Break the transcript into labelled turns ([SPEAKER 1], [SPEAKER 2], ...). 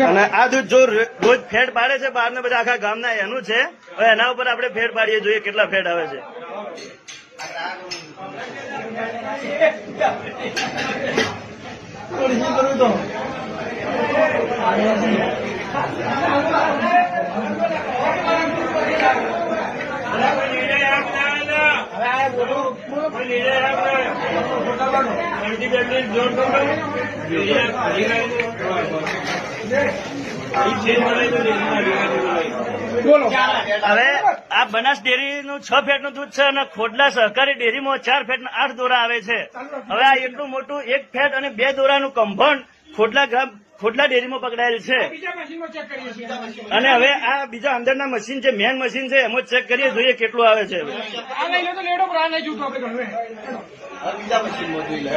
[SPEAKER 1] અને આ દૂધ જો રોજ ફેટ પાડે છે બહાર ને બધા આખા ગામના એનું છે. હવે એના ઉપર આપણે ફેટ પાડીએ, જોઈએ કેટલા ફેટ આવે છે. હવે આ બનાસ ડેરીનું 6 ફેટનું દૂધ છે અને ખોડલા સહકારી ડેરીમાં 4 ફેટના 8 દોરા આવે છે. હવે આ એટલું મોટું 1 ફેટ અને 2 દોરાનું કમ્પાઉન્ડ ખોડલા ડેરીમાં પકડાયેલ છે. અને હવે આ બીજા અંદરના મશીન છે, મેન મશીન છે, એમાં ચેક કરીએ, જોઈએ કેટલું આવે છે. બીજા મશીનમાં જોઈ લે.